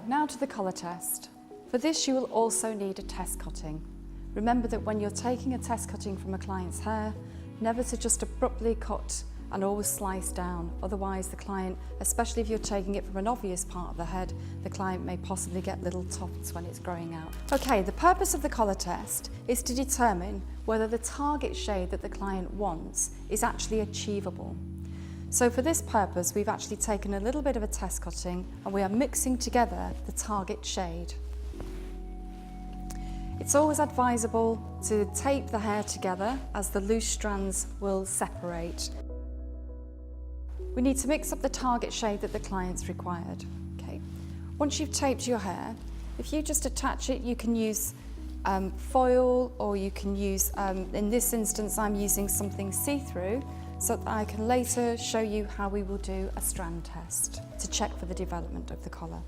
Now to the colour test. For this you will also need a test cutting. Remember that when you're taking a test cutting from a client's hair, never to just abruptly cut and always slice down. Otherwise the client, especially if you're taking it from an obvious part of the head, the client may possibly get little tufts when it's growing out. Okay, the purpose of the colour test is to determine whether the target shade that the client wants is actually achievable. So for this purpose, we've actually taken a little bit of a test cutting and we are mixing together the target shade. It's always advisable to tape the hair together as the loose strands will separate. We need to mix up the target shade that the client's required. Okay. Once you've taped your hair, if you just attach it, you can use foil, or you can use, in this instance I'm using something see-through, so that I can later show you how we will do a strand test to check for the development of the colour.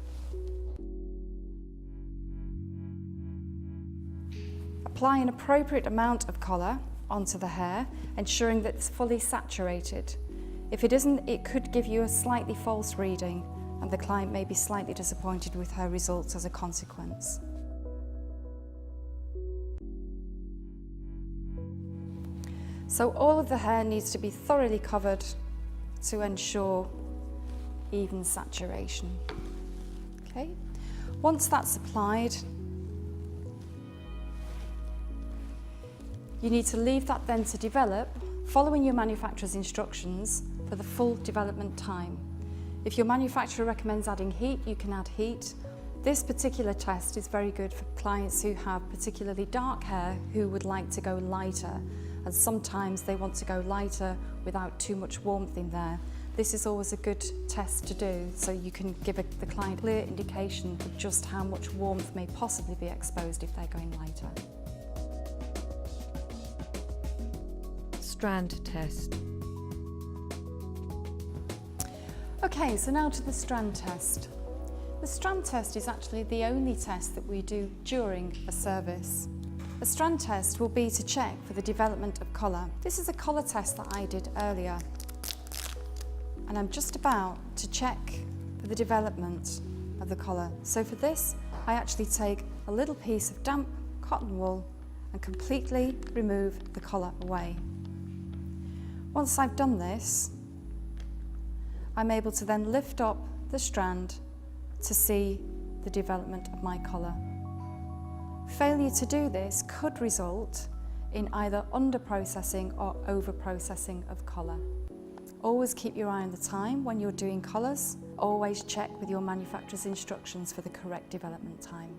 Apply an appropriate amount of colour onto the hair, ensuring that it's fully saturated. If it isn't, it could give you a slightly false reading and the client may be slightly disappointed with her results as a consequence. So all of the hair needs to be thoroughly covered to ensure even saturation. Okay. Once that's applied, you need to leave that then to develop, following your manufacturer's instructions for the full development time. If your manufacturer recommends adding heat, you can add heat. This particular test is very good for clients who have particularly dark hair who would like to go lighter, and sometimes they want to go lighter without too much warmth in there. This is always a good test to do, so you can give the client a clear indication of just how much warmth may possibly be exposed if they're going lighter. Strand test. Okay, so now to the strand test. The strand test is actually the only test that we do during a service. A strand test will be to check for the development of colour. This is a colour test that I did earlier, and I'm just about to check for the development of the colour. So for this, I actually take a little piece of damp cotton wool and completely remove the colour away. Once I've done this, I'm able to then lift up the strand to see the development of my colour. Failure to do this could result in either under-processing or over-processing of colour. Always keep your eye on the time when you're doing colours. Always check with your manufacturer's instructions for the correct development time.